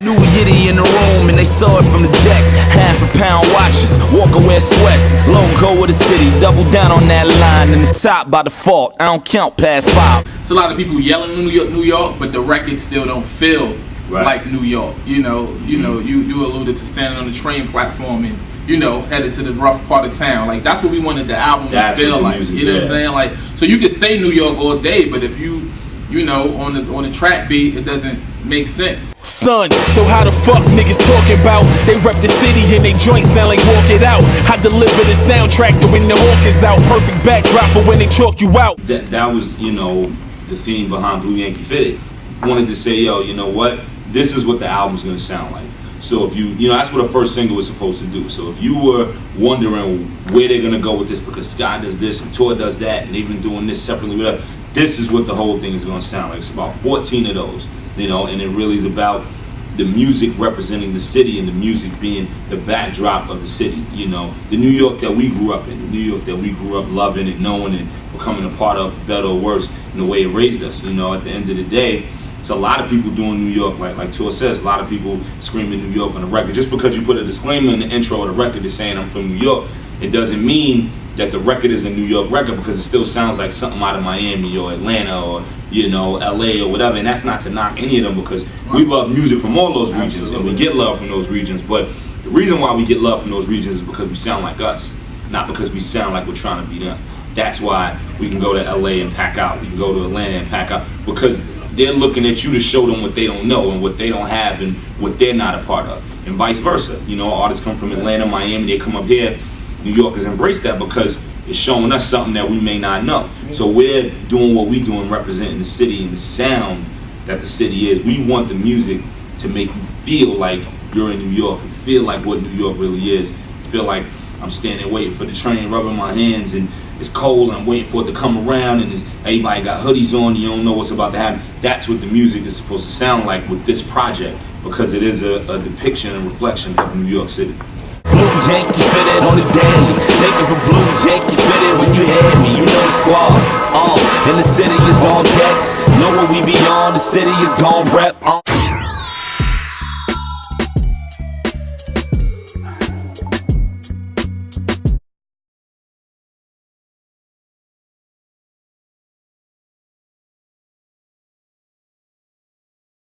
New Yiddy in the room and they saw it from the deck. Half a pound watches, Walker wear sweats. Logo of the city, double down on that line. And the top by default, I don't count past 5. It's a lot of people yelling New York, New York, but the record still don't feel like New York. You alluded to standing on the train platform and headed to the rough part of town. Like that's what we wanted the album to feel like. You know what I'm saying? Like so you could say New York all day, but if you on the track beat, it doesn't make sense. Son, so how the fuck niggas talking about? They rep the city and they joint sound like Walk It Out. I deliver the soundtrack to when the hawk is out. Perfect backdrop for when they chalk you out. That was, the theme behind Blue Yankee Fitted. Wanted to say, yo, you know what? This is what the album's gonna sound like. So if that's what a first single was supposed to do. So if you were wondering where they're gonna go with this because Sky does this and Tor does that and they've been doing this separately, whatever, this is what the whole thing is gonna sound like. It's about 14 of those, and it really is about the music representing the city and the music being the backdrop of the city. The New York that we grew up in, the New York that we grew up loving and knowing and becoming a part of, for better or worse, in the way it raised us. At the end of the day, it's a lot of people doing New York, like Tor says, a lot of people screaming New York on the record. Just because you put a disclaimer in the intro of the record is saying I'm from New York, it doesn't mean that the record is a New York record, because it still sounds like something out of Miami or Atlanta or LA or whatever. And that's not to knock any of them, because we love music from all those regions. And we get love from those regions. But the reason why we get love from those regions is because we sound like us, not because we sound like we're trying to be them. That's why we can go to LA and pack out. We can go to Atlanta and pack out, because they're looking at you to show them what they don't know and what they don't have and what they're not a part of, and vice versa. Artists come from Atlanta, Miami, they come up here. New Yorkers embrace that because it's showing us something that we may not know. So we're doing what we do and representing the city and the sound that the city is. We want the music to make you feel like you're in New York and feel like what New York really is. Feel like I'm standing waiting for the train, rubbing my hands, and it's cold and I'm waiting for it to come around, and everybody got hoodies on, you don't know what's about to happen. That's what the music is supposed to sound like with this project, because it is a depiction and reflection of New York City. Blue Yankee Fitted on the daily. Thinking for Blue Yankee Fitted when you hear me, the squad. And the city is on deck. Know what we be on, the city is gon' rep.